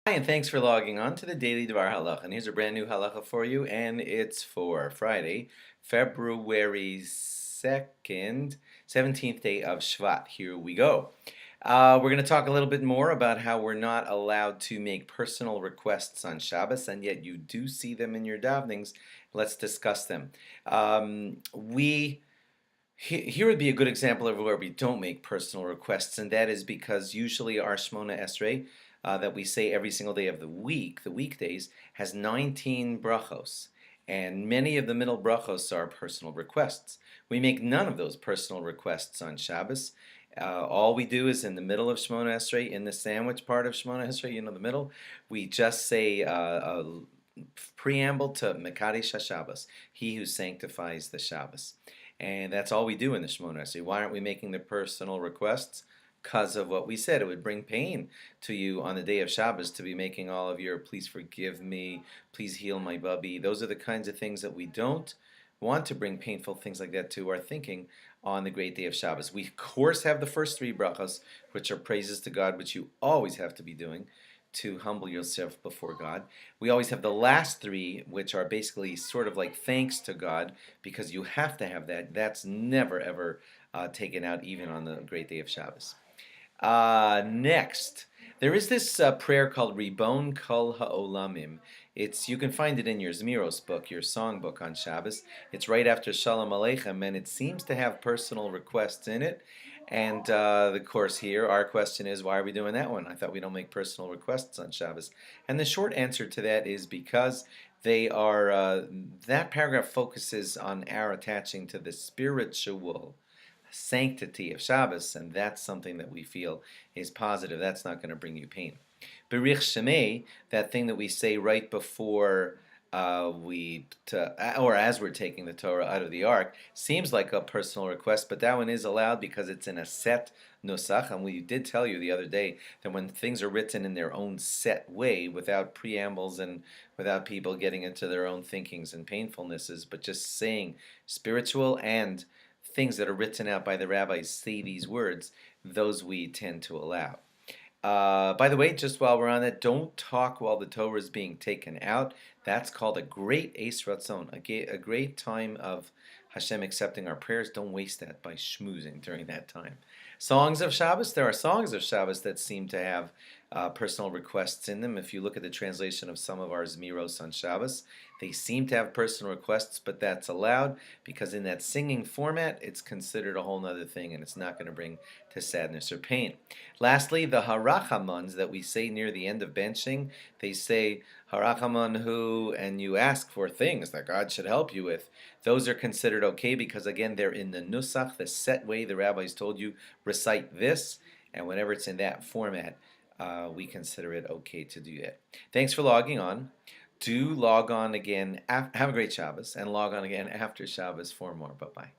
Hi, and thanks for logging on to the Daily DVAR Halacha. And here's a brand new halacha for you, and it's for Friday, February 2nd, 17th day of SHVAT. Here we go. We're going to talk a little bit more about how we're not allowed to make personal requests on Shabbos, and yet you do see them in your davenings. Let's discuss them. Here would be a good example of where we don't make personal requests, and that is because usually our Shmona Esrei that we say every single day of the week, the weekdays, has 19 brachos, and many of the middle brachos are personal requests. We make none of those personal requests on Shabbos. All we do is in the middle of Shmona Esrei, in the sandwich part of Shmona Esrei, the middle, we just say a preamble to Mekadesh HaShabbos, He who sanctifies the Shabbos. And that's all we do in the Shmona Esrei. Why aren't we making the personal requests? Because of what we said. It would bring pain to you on the day of Shabbos to be making all of your please forgive me, please heal my bubby. Those are the kinds of things that we don't want to bring painful things like that to our thinking on the great day of Shabbos. We of course have the first three brachas, which are praises to God, which you always have to be doing to humble yourself before God. We always have the last three, which are basically sort of like thanks to God, because you have to have that. That's never ever taken out, even on the great day of Shabbos. Next, there is this prayer called Ribon Kol Ha'olamim. You can find it in your Zmiros book, your song book on Shabbos. It's right after Shalom Aleichem, and it seems to have personal requests in it. And the course here, our question is, why are we doing that one? I thought we don't make personal requests on Shabbos. And the short answer to that is because they are, that paragraph focuses on our attaching to the spiritual sanctity of Shabbos, and that's something that we feel is positive. That's not going to bring you pain. Berich Shemei, that thing that we say right before or as we're taking the Torah out of the ark, seems like a personal request, but that one is allowed because it's in a set nusach, and we did tell you the other day that when things are written in their own set way, without preambles and without people getting into their own thinkings and painfulnesses, but just saying spiritual and things that are written out by the rabbis say these words, those we tend to allow. By the way, just while we're on it, don't talk while the Torah is being taken out. That's called a great Eis Ratzon, a great time of Hashem accepting our prayers. Don't waste that by schmoozing during that time. Songs of Shabbos, there are songs of Shabbos that seem to have personal requests in them. If you look at the translation of some of our Zmiros on Shabbos, they seem to have personal requests, but that's allowed because in that singing format, it's considered a whole other thing, and it's not going to bring to sadness or pain. Lastly, the harachamans that we say near the end of benching, they say harachaman hu, and you ask for things that God should help you with. Those are considered okay because, again, they're in the nusach, the set way the rabbis told you, recite this, and whenever it's in that format, we consider it okay to do that. Thanks for logging on. Do log on again. Have a great Shabbos, and log on again after Shabbos for more. Bye-bye.